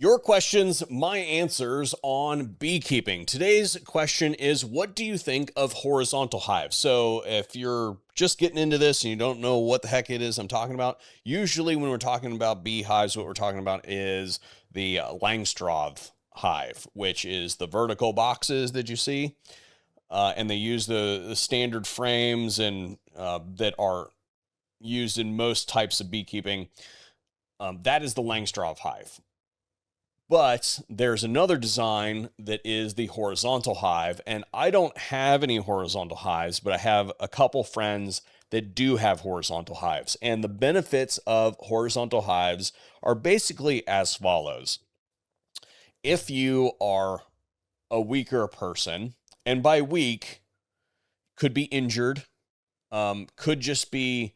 Your questions, my answers on beekeeping. Today's question is, what do you think of horizontal hives? So if you're just getting into this and you don't know what the heck it is I'm talking about, usually when we're talking about beehives, what we're talking about is the Langstroth hive, which is the vertical boxes that you see. And they use the standard frames and that are used in most types of beekeeping. That is the Langstroth hive. But there's another design that is the horizontal hive, and I don't have any horizontal hives, but I have a couple friends that do have horizontal hives. And the benefits of horizontal hives are basically as follows. If you are a weaker person, and by weak, could be injured, could just be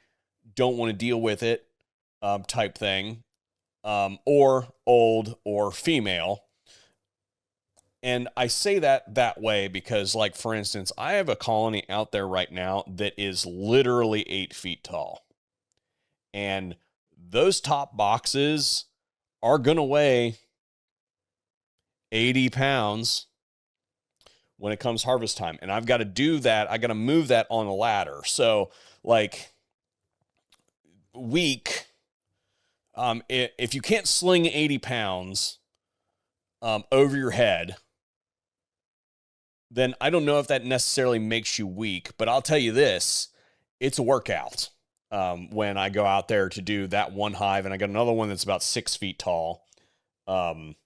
don't want to deal with it type thing, or old or female. And I say that way because, like, for instance, I have a colony out there right now that is literally 8 feet tall. And those top boxes are going to weigh 80 pounds when it comes harvest time. And I've got to do that. I got to move that on a ladder. So, like, weak, if you can't sling 80 pounds over your head, then I don't know if that necessarily makes you weak, but I'll tell you this, it's a workout when I go out there to do that one hive, and I got another one that's about 6 feet tall, and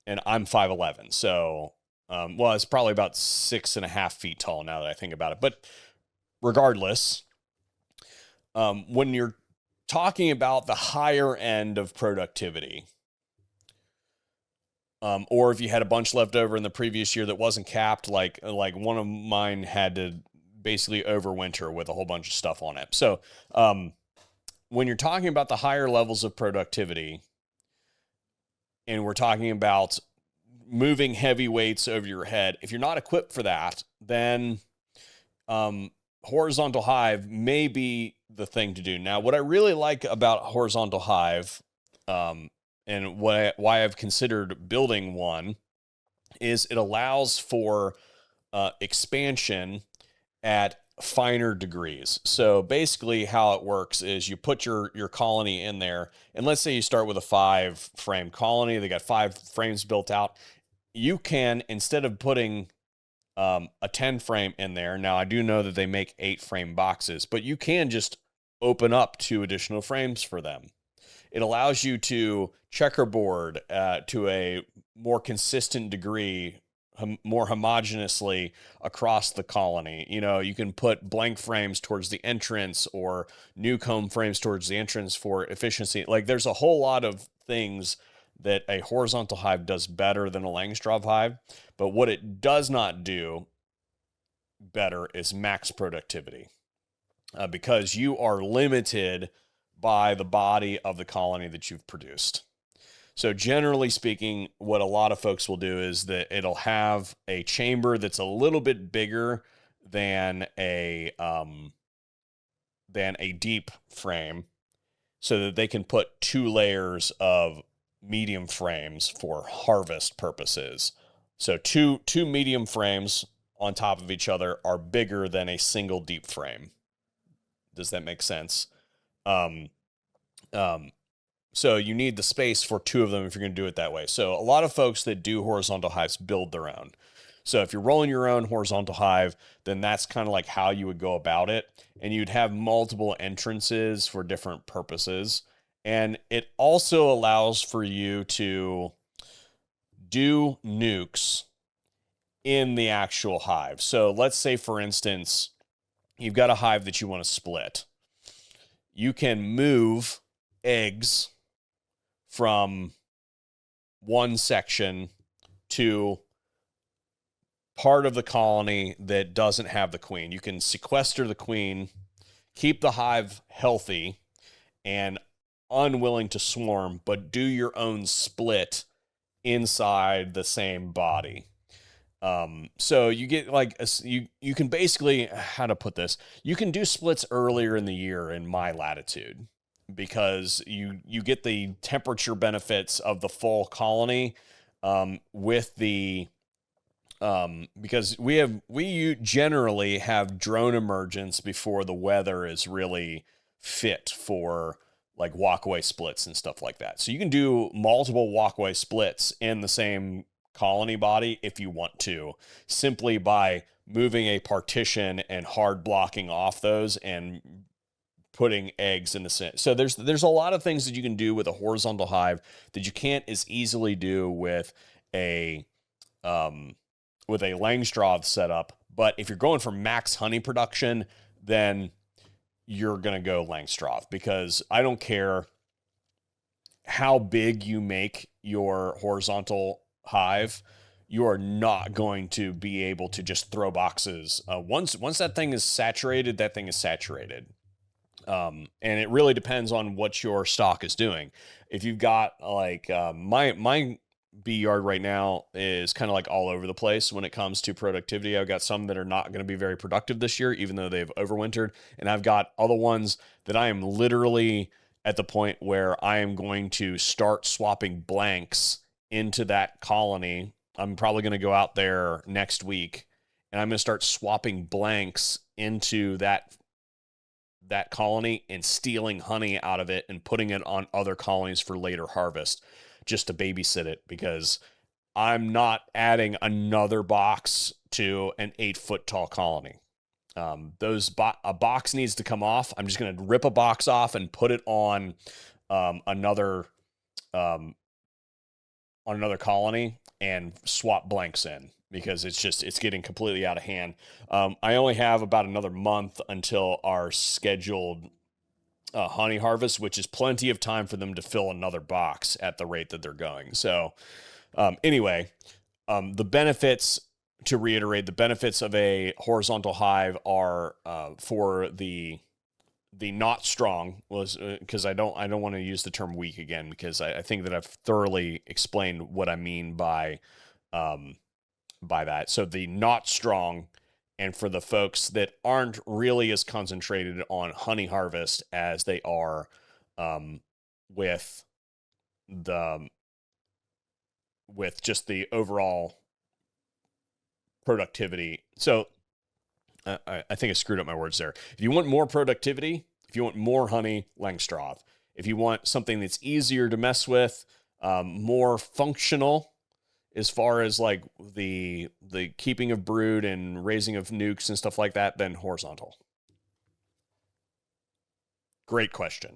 I'm 5'11", so, well, it's probably about 6.5 feet tall now that I think about it, but regardless, when you're talking about the higher end of productivity, or if you had a bunch left over in the previous year that wasn't capped, like one of mine had to basically overwinter with a whole bunch of stuff on it. So when you're talking about the higher levels of productivity, and we're talking about moving heavy weights over your head, if you're not equipped for that, then horizontal hive may be the thing to do. Now, what I really like about horizontal hive, and why I've considered building one, is it allows for expansion at finer degrees. So basically how it works is you put your colony in there, and let's say you start with a 5-frame colony. They got 5 frames built out. You can, instead of putting a 10-frame in there, now I do know that they make 8-frame boxes, but you can just open up 2 additional frames for them. It allows you to checkerboard to a more consistent degree, more homogeneously across the colony. You know, you can put blank frames towards the entrance or new comb frames towards the entrance for efficiency. Like, there's a whole lot of things that a horizontal hive does better than a Langstroth hive. But what it does not do better is max productivity, because you are limited by the body of the colony that you've produced. So generally speaking, what a lot of folks will do is that it'll have a chamber that's a little bit bigger than a deep frame, so that they can put 2 layers of medium frames for harvest purposes. So two medium frames on top of each other are bigger than a single deep frame. Does that make sense? So you need the space for 2 of them if you're going to do it that way. So a lot of folks that do horizontal hives build their own. So if you're rolling your own horizontal hive, then that's kind of like how you would go about it. And you'd have multiple entrances for different purposes. And it also allows for you to do nukes in the actual hive. So let's say, for instance, you've got a hive that you want to split. You can move eggs from one section to part of the colony that doesn't have the queen. You can sequester the queen, keep the hive healthy and unwilling to swarm, but do your own split inside the same body. So you get like you can basically, how to put this, you can do splits earlier in the year in my latitude, because you get the temperature benefits of the full colony with the because we generally have drone emergence before the weather is really fit for like walkway splits and stuff like that. So you can do multiple walkway splits in the same colony body if you want to, simply by moving a partition and hard blocking off those and putting eggs in the center. So there's a lot of things that you can do with a horizontal hive that you can't as easily do a with a Langstroth setup. But if you're going for max honey production, then you're going to go Langstroth, because I don't care how big you make your horizontal hive, you are not going to be able to just throw boxes. Once that thing is saturated, that thing is saturated. And it really depends on what your stock is doing. If you've got like my bee yard right now is kind of like all over the place when it comes to productivity. I've got some that are not going to be very productive this year, even though they've overwintered. And I've got other ones that I am literally at the point where I am going to start swapping blanks into that colony. I'm probably going to go out there next week and I'm going to start swapping blanks into that colony and stealing honey out of it and putting it on other colonies for later harvest, just to babysit it, because I'm not adding another box to an 8-foot tall colony. A box needs to come off. I'm just going to rip a box off and put it on another colony and swap blanks in, because it's getting completely out of hand. I only have about another month until our scheduled honey harvest, which is plenty of time for them to fill another box at the rate that they're going. So anyway, the benefits, to reiterate, the benefits of a horizontal hive are for the not strong, was because I don't want to use the term weak again, because I think that I've thoroughly explained what I mean by that. So the not strong, and for the folks that aren't really as concentrated on honey harvest as they are with just the overall productivity. So I think I screwed up my words there. If you want more productivity, if you want more honey, Langstroth. If you want something that's easier to mess with, more functional as far as like the keeping of brood and raising of nukes and stuff like that, then horizontal. Great question.